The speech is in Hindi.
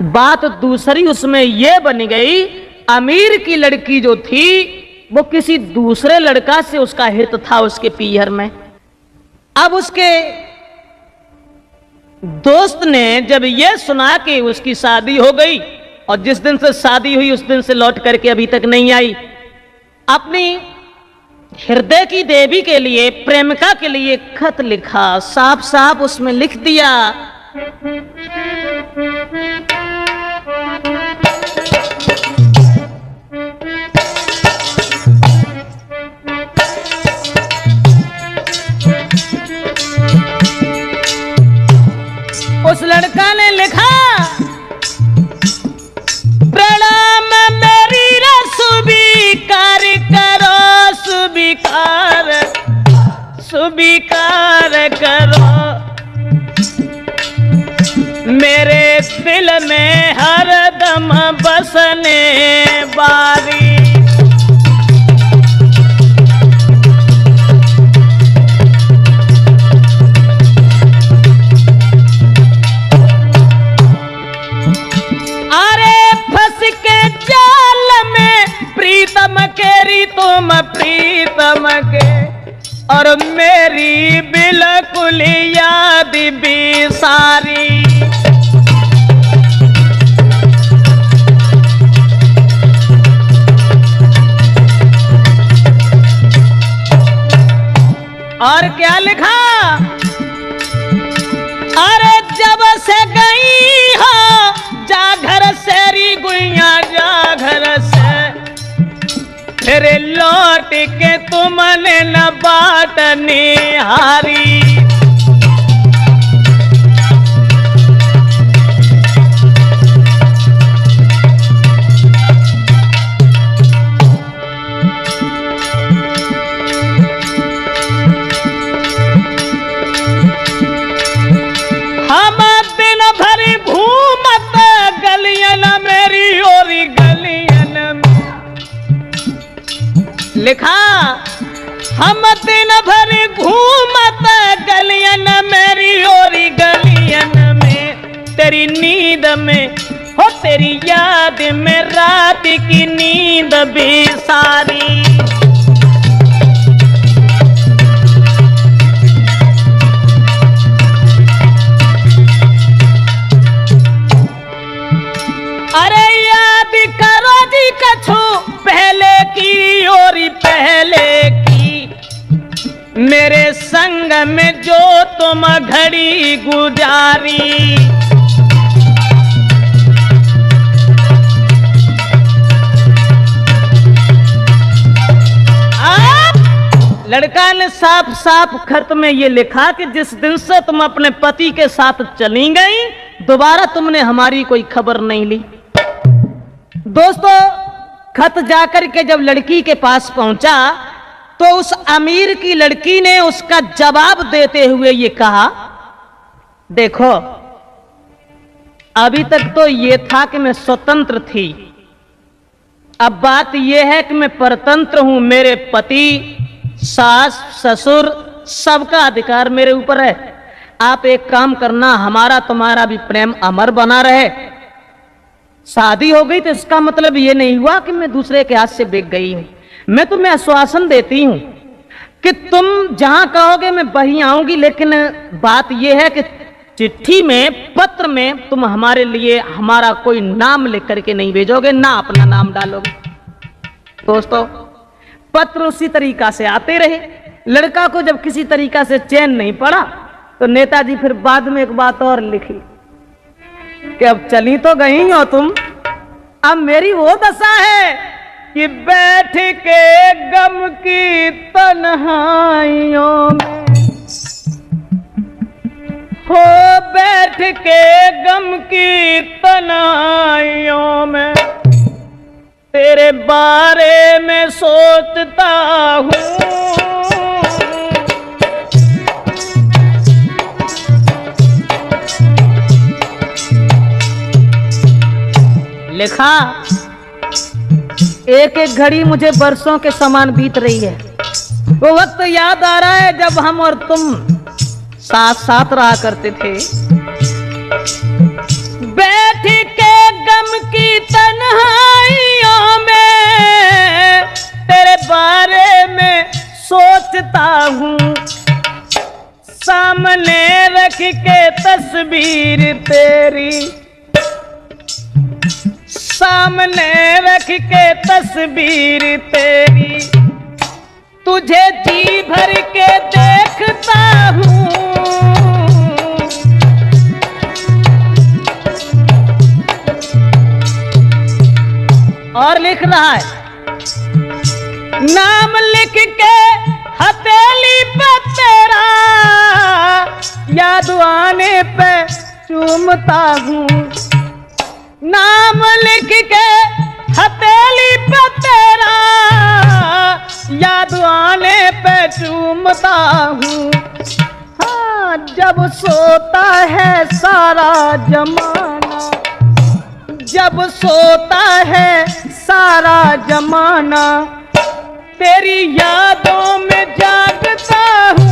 बात दूसरी उसमें यह बन गई, अमीर की लड़की जो थी वो किसी दूसरे लड़का से उसका हित था उसके पीहर में। अब उसके दोस्त ने जब यह सुना कि उसकी शादी हो गई और जिस दिन से शादी हुई उस दिन से लौट करके अभी तक नहीं आई, अपनी हृदय की देवी के लिए, प्रेमिका के लिए खत लिखा, साफ साफ उसमें लिख दिया, उस लड़का ने लिखा, प्रणाम मेरी स्वीकार करो, स्वीकार करो, मेरे दिल में हरदम बसने वाली। प्रीतम केरी तुम प्रीतम के और मेरी बिल्कुल याद भी सारी। और क्या लिखा, अरे जब से गई हो जा घर सेरी गुइया, जा घर से फिर लौट के तुमने न बाटने हारी। हम दिन भर घूमत गलियन मेरी ओरी गलियन में, लिखा, हम दिन भर घूमत गलियन मेरी ओरी गलियन में, तेरी नींद में हो तेरी याद में रात की नींद भी सारी। अरे याद करो जी कछु पहले की ओरी पहले की, मेरे संग में जो तुम घड़ी गुजारी। लड़का ने साफ साफ खत में ये लिखा कि जिस दिन से तुम अपने पति के साथ चली गई दोबारा तुमने हमारी कोई खबर नहीं ली। दोस्तों, खत जाकर के जब लड़की के पास पहुंचा तो उस अमीर की लड़की ने उसका जवाब देते हुए ये कहा, देखो अभी तक तो ये था कि मैं स्वतंत्र थी, अब बात यह है कि मैं परतंत्र हूं। मेरे पति, सास, ससुर सबका अधिकार मेरे ऊपर है। आप एक काम करना, हमारा तुम्हारा भी प्रेम अमर बना रहे। शादी हो गई तो इसका मतलब ये नहीं हुआ कि मैं दूसरे के हाथ से बिक गई हूं। मैं तुम्हें आश्वासन देती हूं कि तुम जहां कहोगे मैं वहीं आऊंगी, लेकिन बात यह है कि चिट्ठी में, पत्र में तुम हमारे लिए हमारा कोई नाम लिख करके नहीं भेजोगे, ना अपना नाम डालोगे। दोस्तों, पत्र उसी तरीका से आते रहे। लड़का को जब किसी तरीका से चैन नहीं पड़ा तो नेताजी फिर बाद में एक बात और लिखी कि अब चली तो गई हो तुम, अब मेरी वो दशा है कि बैठ के गम की तन्हाइयों में, हो बैठ के गम की तन्हाइयों में तेरे बारे में सोचता हूँ। लिखा, एक एक घड़ी मुझे बरसों के समान बीत रही है। वो वक्त याद आ रहा है जब हम और तुम साथ साथ रहा करते थे। बैठ के तेरी, सामने रख के तस्वीर तेरी, तुझे जी भर के देखता हूँ। और लिख रहा है, नाम लिख के हथेली पे तेरा, याद आने पे चूमता हूँ। नाम लिख के हथेली पे तेरा, याद आने पे चूमता हूँ। हाँ, जब सोता है सारा जमाना, जब सोता है सारा जमाना, तेरी यादों में जागता हूँ।